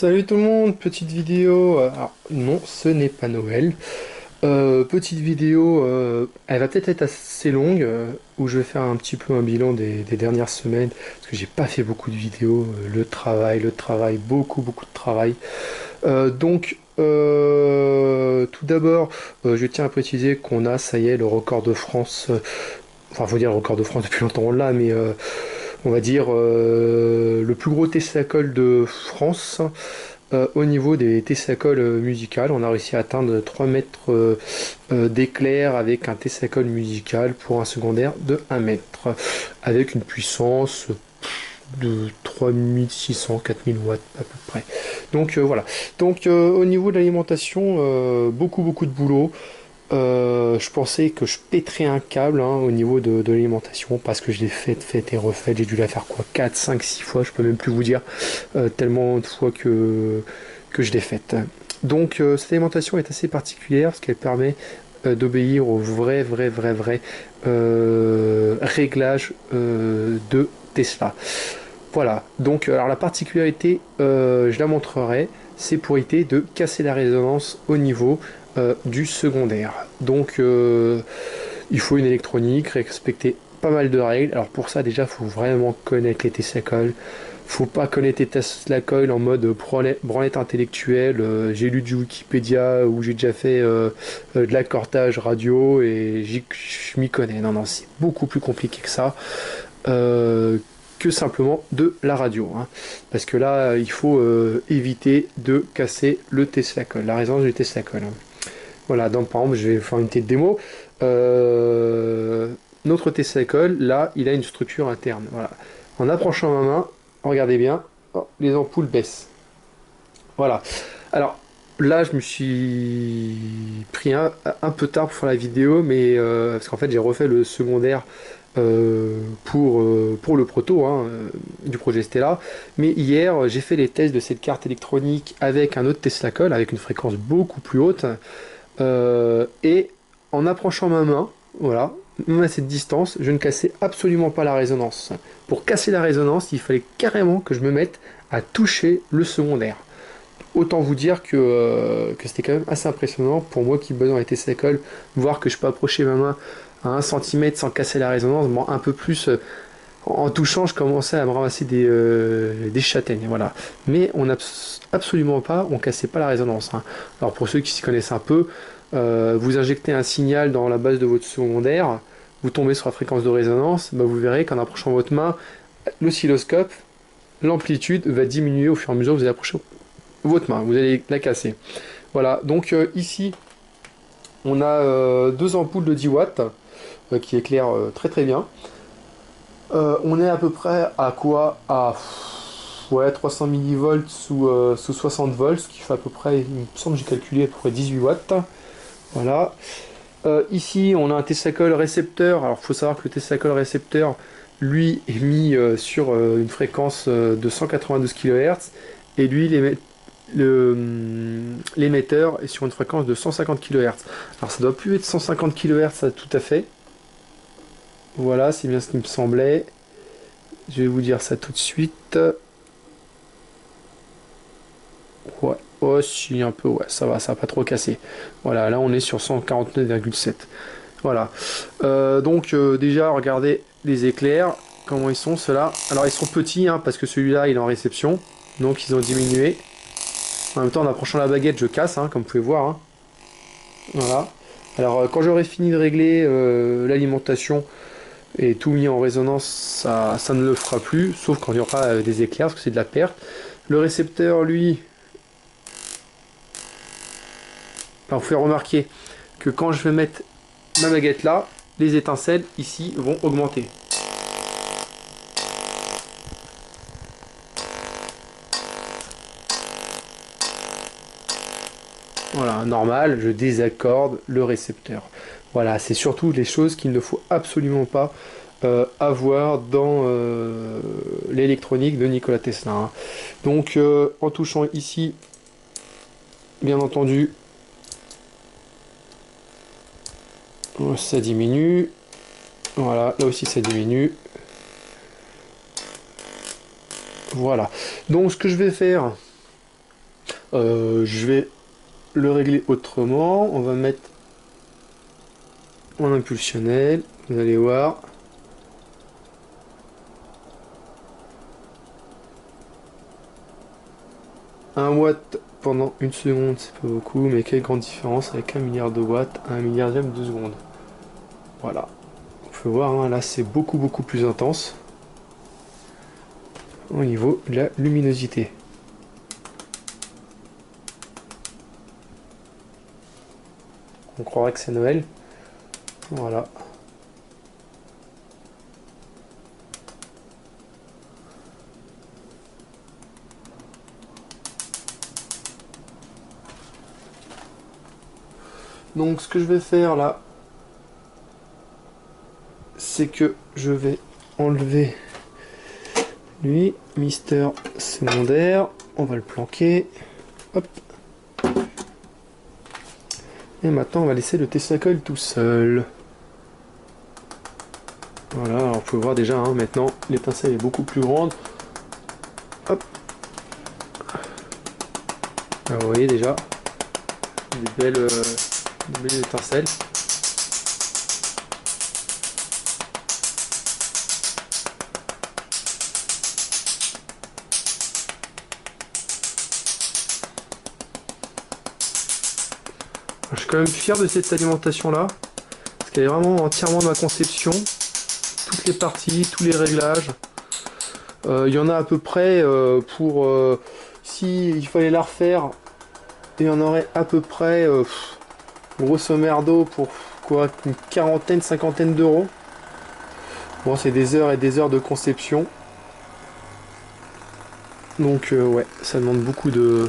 Salut tout le monde, petite vidéo. Alors non, ce n'est pas Noël. Petite vidéo, elle va peut-être être assez longue, où je vais faire un petit peu un bilan des dernières semaines, parce que j'ai pas fait beaucoup de vidéos. Le travail, beaucoup beaucoup de travail. Tout d'abord, je tiens à préciser qu'on a, ça y est, le record de France. Enfin, faut dire le record de France depuis longtemps on l'a, mais on va dire le plus gros testacle de France. Au niveau des tessacles musicales, on a réussi à atteindre 3 mètres d'éclair avec un tessacle musical pour un secondaire de 1 mètre, avec une puissance de 3600-4000 watts à peu près. Voilà. Au niveau de l'alimentation, beaucoup beaucoup de boulot. Je pensais que je pèterais un câble, hein, au niveau de l'alimentation, parce que je l'ai fait et refait. J'ai dû la faire quoi, 4 5 6 fois, je peux même plus vous dire, tellement de fois que je l'ai faite. Cette alimentation est assez particulière parce qu'elle permet d'obéir au vrai réglage de Tesla. Voilà, alors la particularité, je la montrerai, c'est pour éviter de casser la résonance au niveau du secondaire. Il faut une électronique, respecter pas mal de règles. Alors pour ça, déjà, il faut vraiment connaître les Tesla-coils. Faut pas connaître les Tesla-coils en mode branlette intellectuelle. J'ai lu du Wikipédia où j'ai déjà fait de l'accordage radio et je m'y connais. Non, non, c'est beaucoup plus compliqué que ça. Que simplement de la radio, hein. Parce que là, il faut éviter de casser le Tesla coil, la résonance du Tesla coil, hein. Voilà, donc par exemple, je vais faire une petite démo. Notre Tesla coil, là, il a une structure interne. Voilà. En approchant ma main, regardez bien, oh, les ampoules baissent. Voilà. Alors là, je me suis pris un peu tard pour faire la vidéo, mais parce qu'en fait, j'ai refait le secondaire pour le proto, hein, du projet Stella. Mais hier, j'ai fait les tests de cette carte électronique avec un autre Tesla Coil, avec une fréquence beaucoup plus haute. Et en approchant ma main, voilà, même à cette distance, je ne cassais absolument pas la résonance. Pour casser la résonance, il fallait carrément que je me mette à toucher le secondaire. Autant vous dire que c'était quand même assez impressionnant pour moi qui besoin était Tesla, voir que je peux approcher ma main à 1 cm sans casser la résonance. Bon, un peu plus, en touchant, je commençais à me ramasser des châtaignes, voilà. Mais on absolument pas, on cassait pas la résonance, hein. Alors pour ceux qui s'y connaissent un peu, vous injectez un signal dans la base de votre secondaire, vous tombez sur la fréquence de résonance, bah vous verrez qu'en approchant votre main, l'oscilloscope, l'amplitude va diminuer au fur et à mesure que vous allez approcher votre main, vous allez la casser. Voilà, ici, on a deux ampoules de 10 watts qui éclairent très très bien. On est à peu près à quoi? À ouais, 300 millivolts sous 60 volts, ce qui fait à peu près, il me semble que j'ai calculé à peu près 18 watts. Voilà. Ici, on a un Tesla-coil récepteur. Alors, il faut savoir que le Tesla-coil récepteur, lui, est mis sur une fréquence de 192 kHz. Et lui, l'émetteur est sur une fréquence de 150 kHz. Alors, ça doit plus être 150 kHz, ça, tout à fait. Voilà, c'est bien ce qui me semblait. Je vais vous dire ça tout de suite. Ouais, oh, si, un peu, ouais, ça va pas trop casser. Voilà, là, on est sur 149,7. Voilà. Déjà, regardez les éclairs, comment ils sont ceux-là. Alors ils sont petits, hein, parce que celui-là il est en réception, donc ils ont diminué. En même temps, en approchant la baguette, je casse, hein, comme vous pouvez voir, hein. Voilà. Alors quand j'aurai fini de régler l'alimentation et tout mis en résonance, ça ne le fera plus, sauf quand il y aura des éclairs, parce que c'est de la perte. Le récepteur, lui, enfin, vous pouvez remarquer que quand je vais mettre ma baguette là, les étincelles ici vont augmenter. Voilà, normal, je désaccorde le récepteur. Voilà, c'est surtout les choses qu'il ne faut absolument pas avoir dans l'électronique de Nikola Tesla, hein. En touchant ici, bien entendu, ça diminue. Voilà, là aussi ça diminue. Voilà. Donc, ce que je vais faire, Je vais le régler autrement. On va mettre en impulsionnel. Vous allez voir. 1 watt pendant 1 seconde, c'est pas beaucoup, mais quelle grande différence avec 1 milliard de watts à 1 milliardième de seconde. Voilà. On peut voir, hein, là c'est beaucoup plus intense au niveau de la luminosité. On croirait que c'est Noël. Voilà. Donc ce que je vais faire là, c'est que je vais enlever lui, Mister secondaire. On va le planquer. Hop. Et maintenant on va laisser le Tesla Coil tout seul. Voilà, alors vous pouvez voir déjà, hein, maintenant l'étincelle est beaucoup plus grande. Hop. Alors, vous voyez déjà des belles étincelles. Je suis quand même fier de cette alimentation là, parce qu'elle est vraiment entièrement de ma conception. Toutes les parties, tous les réglages. Il y en a à peu près pour... si il fallait la refaire, il y en aurait à peu près, grosso merdo, pour quoi, une quarantaine, cinquantaine d'euros. Bon, c'est des heures et des heures de conception. Donc ouais, ça demande beaucoup de...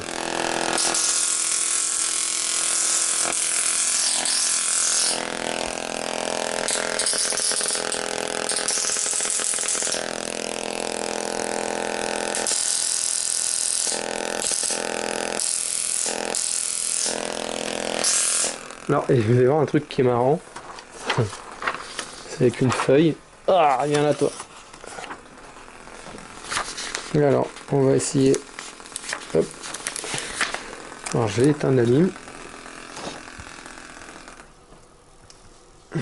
Alors, et je vais voir un truc qui est marrant. C'est avec une feuille. Ah, viens là toi. Et alors, on va essayer. Hop. Alors, je vais éteindre la lime. Vous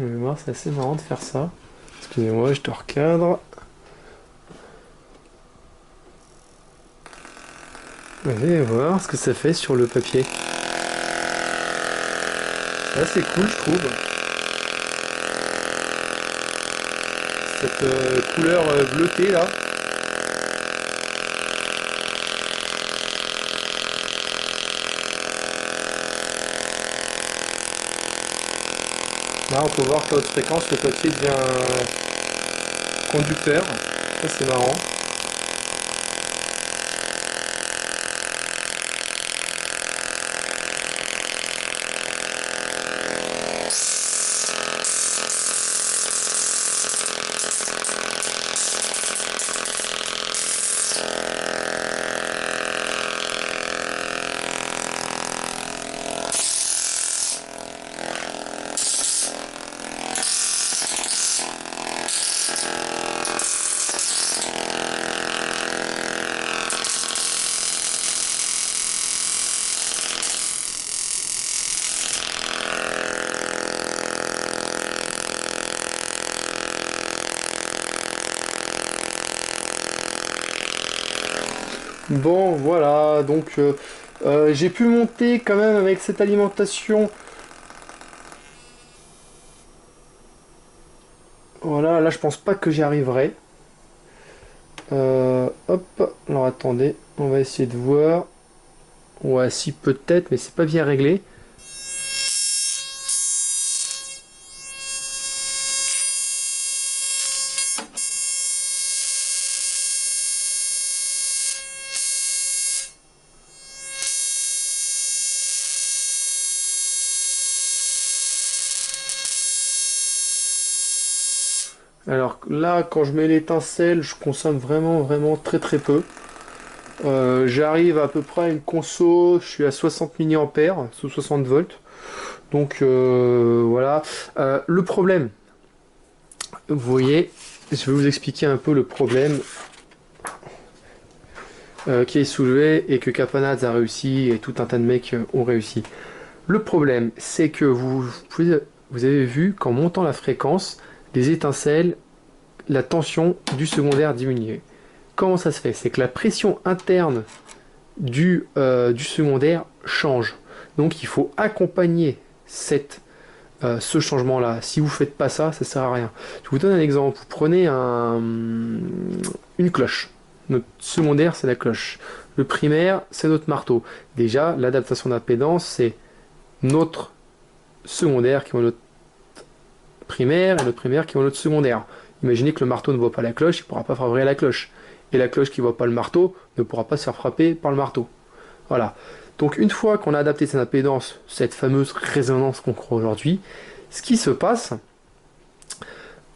allez voir, c'est assez marrant de faire ça. Excusez-moi, je te recadre. Vous allez voir ce que ça fait sur le papier. Là, c'est cool, je trouve. Cette couleur bleutée là. Là, on peut voir qu'à haute fréquence, le papier devient conducteur. Ça, c'est marrant. Bon, voilà, donc j'ai pu monter quand même avec cette alimentation. Voilà, là je pense pas que j'y arriverai. Hop, alors attendez, on va essayer de voir. Ouais, si peut-être, mais c'est pas bien réglé. Alors là, quand je mets l'étincelle, je consomme vraiment très peu. J'arrive à peu près à une conso, je suis à 60 mA, sous 60 volts. Donc voilà. Le problème, vous voyez, je vais vous expliquer un peu le problème. qui est soulevé et que Capanaz a réussi et tout un tas de mecs ont réussi. Le problème, c'est que vous avez vu qu'en montant la fréquence, les étincelles, la tension du secondaire diminuait. Comment ça se fait? C'est que la pression interne du secondaire change. Donc il faut accompagner ce changement-là. Si vous ne faites pas ça, ça ne sert à rien. Je vous donne un exemple. Vous prenez une cloche. Notre secondaire, c'est la cloche. Le primaire, c'est notre marteau. Déjà, l'adaptation d'impédance, c'est notre secondaire qui va notre primaire et notre primaire qui va notre secondaire. Imaginez que le marteau ne voit pas la cloche, il ne pourra pas frapper la cloche. Et la cloche qui ne voit pas le marteau ne pourra pas se faire frapper par le marteau. Voilà. Donc une fois qu'on a adapté cette impédance, cette fameuse résonance qu'on croit aujourd'hui, ce qui se passe,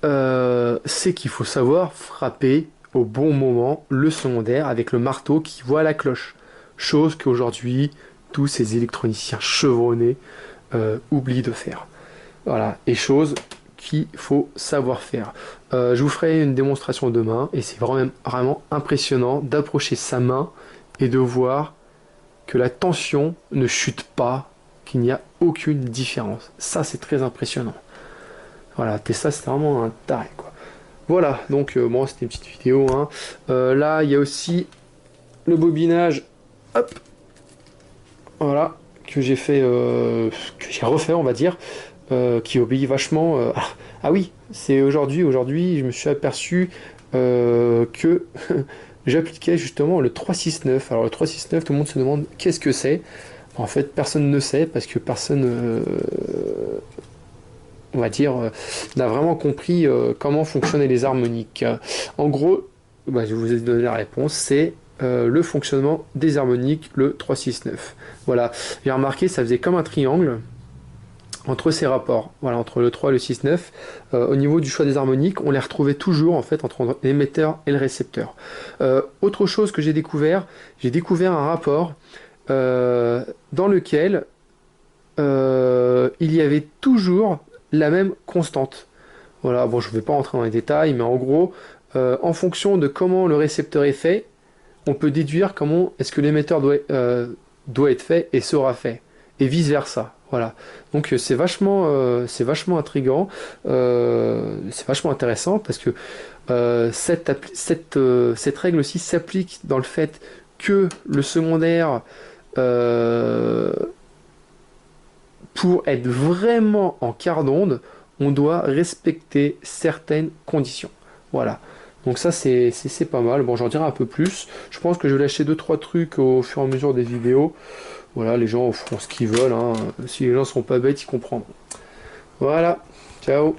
c'est qu'il faut savoir frapper au bon moment le secondaire avec le marteau qui voit la cloche. Chose qu'aujourd'hui, tous ces électroniciens chevronnés oublient de faire. Voilà. Et chose qu'il faut savoir faire. Je vous ferai une démonstration demain et c'est vraiment impressionnant d'approcher sa main et de voir que la tension ne chute pas, qu'il n'y a aucune différence. Ça, c'est très impressionnant. Voilà, Tesla, c'est vraiment un taré, quoi. Voilà, donc bon, c'était une petite vidéo. Hein. Là, il y a aussi le bobinage, hop, voilà, que j'ai fait, que j'ai refait, on va dire, qui obéit vachement. Ah oui, c'est aujourd'hui, je me suis aperçu que j'appliquais justement le 369. Alors le 369, tout le monde se demande qu'est-ce que c'est. En fait, personne ne sait parce que personne, on va dire, n'a vraiment compris comment fonctionnaient les harmoniques. En gros, bah, je vous ai donné la réponse, c'est le fonctionnement des harmoniques, le 369. Voilà, j'ai remarqué, ça faisait comme un triangle entre ces rapports, voilà, entre le 3 et le 6-9, au niveau du choix des harmoniques, on les retrouvait toujours en fait entre l'émetteur et le récepteur. Autre chose que j'ai découvert un rapport dans lequel il y avait toujours la même constante. Voilà, bon, je ne vais pas rentrer dans les détails, mais en gros, en fonction de comment le récepteur est fait, on peut déduire comment est-ce que l'émetteur doit être fait et sera fait, et vice-versa. Voilà. Donc c'est vachement intriguant, c'est vachement intéressant parce que cette règle aussi s'applique dans le fait que le secondaire, pour être vraiment en quart d'onde, on doit respecter certaines conditions. Voilà. Donc ça c'est pas mal. Bon, j'en dirai un peu plus. Je pense que je vais lâcher 2-3 trucs au fur et à mesure des vidéos. Voilà, les gens feront ce qu'ils veulent. Hein. Si les gens sont pas bêtes, ils comprendront. Voilà. Ciao.